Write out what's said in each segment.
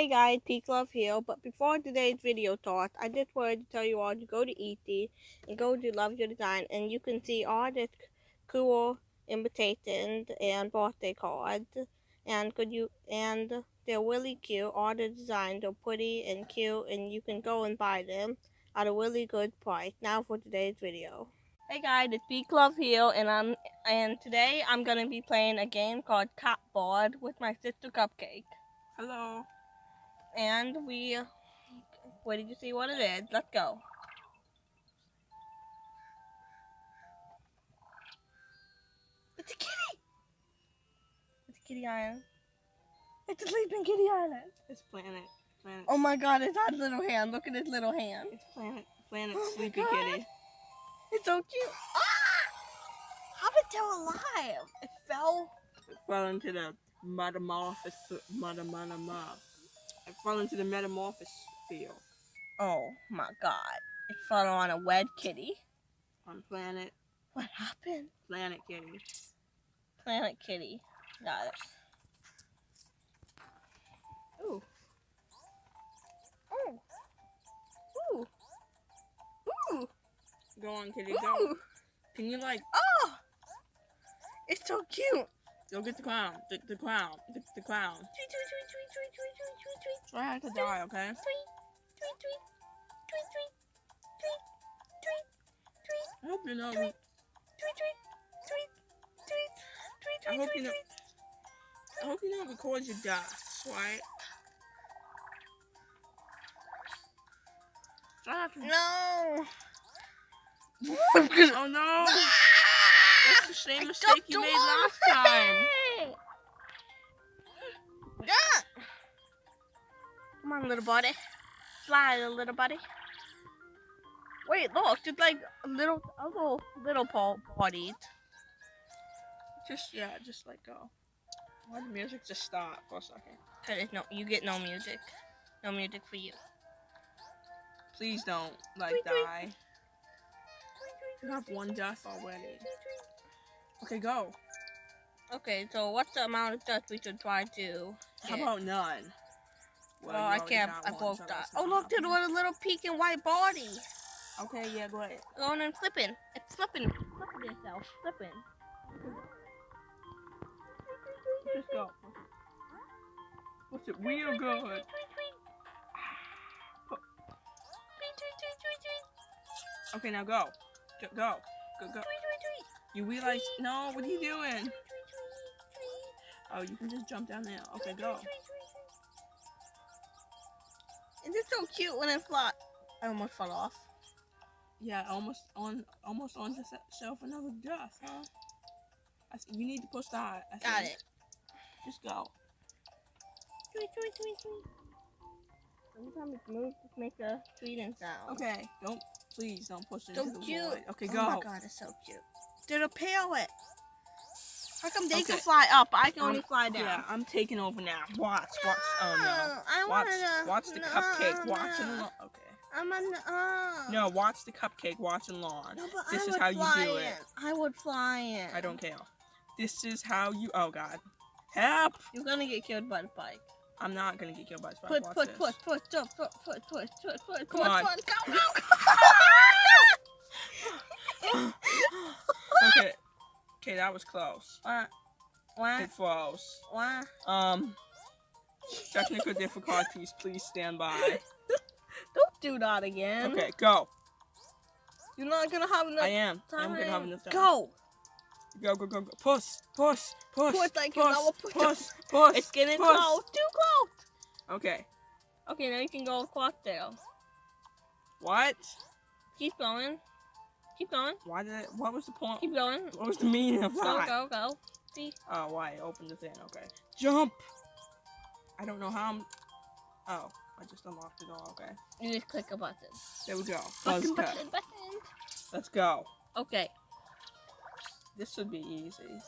Hey guys, Peak Love here, but before today's video starts, I just wanted to tell you all to go to ET and go to Love Your Design, and you can see all this cool invitations and birthday cards, and they're really cute. All the designs are pretty and cute, and you can go and buy them at a really good price. Now for today's video. Hey guys, it's Peak Love here, and today I'm gonna be playing a game called Cupboard with my sister Cupcake. Hello. And wait, did you see what it is? Let's go. It's a kitty! It's a kitty island. It's a sleeping kitty island. It's Planet. Oh my god, it's our little hand. Look at his little hand. It's Planet Sleepy Kitty. It's so cute. Ah! How did it still alive? It fell into the metamorphosis. It fell into the metamorphosis field. Oh my god. It fell on a wed kitty. On Planet. What happened? Planet Kitty. Planet Kitty. Got it. Ooh. Oh. Ooh. Ooh. Go on, Kitty, Ooh. go. Can you Oh! It's so cute. Go get the crown. The crown. The crown. Try not to die, okay? I hope you know. I hope you don't record your deaths, right? Try not to. No. Oh no! That's the same mistake you made last time. Yeah. Come on, little buddy. Fly, little buddy. Wait, look, it's like a little bodies. Just let go. Why the music just stop for a second? Cause you get no music. No music for you. Please don't die. You have one death already. Okay, go. Okay, so what's the amount of death we should try to How about none? Well, I can't. I both died. Oh, look, there's a little pink and white body. Okay, yeah, go ahead. Going and flipping. It's flipping. Flipping itself. Flipping. Just go. What's it? Real good. Okay, now go. Go. You realize? No, what are you doing? Oh, you can just jump down there. Okay, go. Is it so cute when it flies? I almost fell off. Yeah, almost on yourself another death, huh? You need to push that. Got it. Just go. Every time it moves, just make a tweeting sound. Okay, please don't push it So into the cute. void. Okay, go. Oh my god, it's so cute. They're a parrot. How come they Okay. can fly up, but I can only fly down? Yeah, I'm taking over now. Watch. Oh no. I Watch the cupcake. Watch and learn. Okay. I'm on No, watch the cupcake. Watch and learn. No, but This I is would how you fly do in. it. I would fly in. I don't care. This is how you. Oh god. Help! You're gonna get killed by the bike. I'm not gonna get killed by the spike. Push. Come on. Go. Okay, that was close. What? It froze. What? Technical difficulties. Please stand by. Don't do that again. Okay, go. You're not gonna have enough. I am. Time. I'm gonna have enough time. Go. Go. Push. Push like you know. Push. It's getting close. Too close. Okay. Okay, now you can go across there. What? Keep going. What was the point? Keep going. What was the meaning of that? Go. See? Oh, why? Open the thing. Okay. Jump! I don't know how I'm... Oh, I just unlocked the door. Okay. You just click a button. There we go. Button. Let's go. Okay. This should be easy.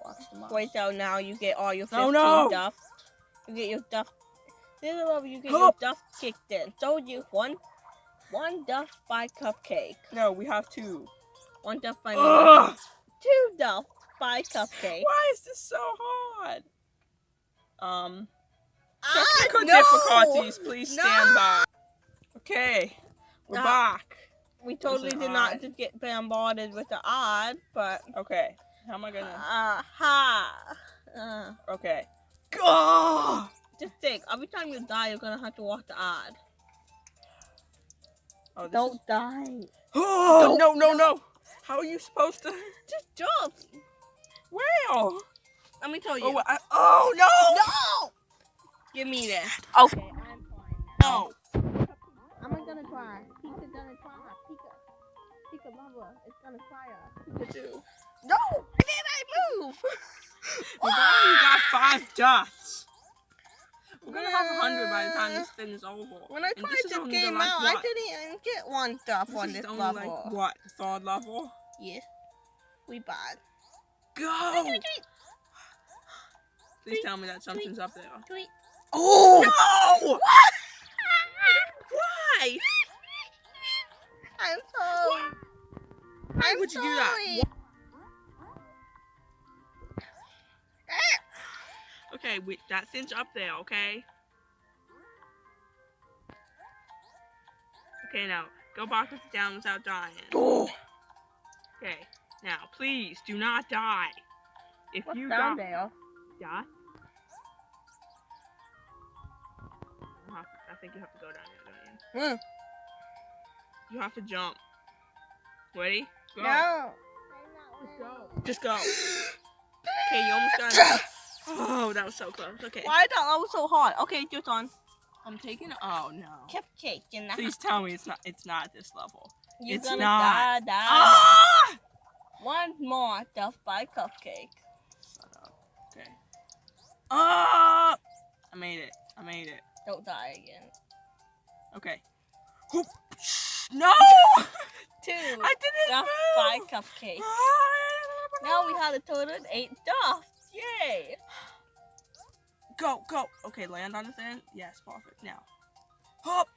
Watch the mouse. Wait, so now you get all your 15 duff. You get your duff. This is where you get your duff kicked in. So you one duff by cupcake. No, we have two. One duff by me. Two duff by cupcake. Why is this so hard? Technical no! difficulties, please stand No! by. Okay, we're back. We totally did not just get bombarded with the odd, but okay. How am I gonna? Okay. Go! Just think, every time you die, you're gonna have to walk the odd. Oh, Don't die. Oh, no. How are you supposed to? Just jump. Well. Let me tell you. Oh, no! No! Give me this. Okay, I'm fine. No. I'm gonna try. Pika's gonna try. Pika lover is gonna try us. Pika too. No! Why did I move? We've already got 5 deaths. We're gonna have 100 by the time this thing is over. When I tried this game out, I didn't even get 1 death on this level. Like what? The 3rd level? Yeah. We bad. Go! Please tell me that something's up there. Oh! No! Why? I'm sorry. Why would you do that? Okay, that thing's up there, okay? Okay, now, go back with it down without dying. Oh. Okay, now, please, do not die. If What's you down die... there? Yeah? I think you have to go down there, don't you? You have to jump. Ready? Go. No. Just go. Okay, you almost got it. Oh, that was so close. Okay. Why that was so hard? Okay, your turn. I'm taking it. Oh no. Cupcake in the Please tell me it's not this level. You're it's gonna not. Die. Ah! One more death by cupcake. Shut up. Okay. Ah! I made it. Don't die again. Okay. No! 2 I didn't death move. by cupcake. Now we have a total of 8 deaths. Yay! Go. Okay, land on the thing. Yes, perfect. Now. Hop.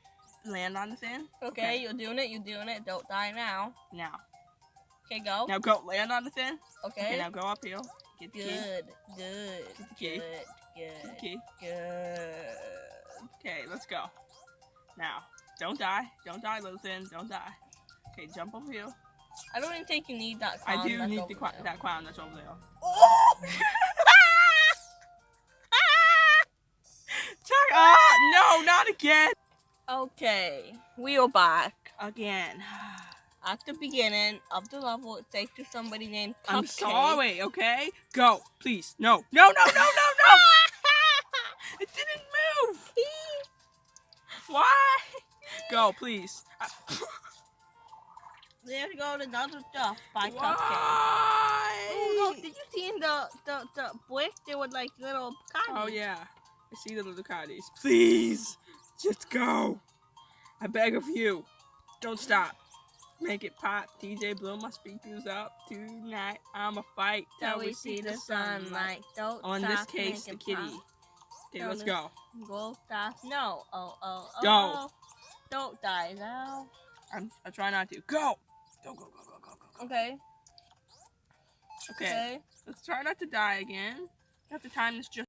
Land on the thing. Okay, you're doing it. Don't die now. Now. Okay, go. Now go. Land on the thing. Okay. Now go up here. Get the key. Good. Get the key. Get the key. Good. Okay, let's go. Now, don't die. Don't die, little thing. Don't die. Okay, jump over here. I don't even think you need that clown. I do need that clown that's over there. Oh! No, not again. Okay, we are back. Again. At the beginning of the level, it takes to somebody named Cupcake. I'm sorry, okay? Go, please. No. It didn't move. Why? Go, please. There we go, another stuff by Cupcake. Why? Oh, look, did you see in the brick? There were like little caddies. Oh, yeah. I see the little caddies. Please, just go. I beg of you. Don't stop. Make it pop. TJ blow my speakers up tonight. I'ma fight till we see the sunlight. Don't On stop, this case, the kitty. Okay, let's go. Go stop. No. Oh. Go. Don't die now. I try not to. Go. Go. Okay. Okay. Let's try not to die again. You have to time this just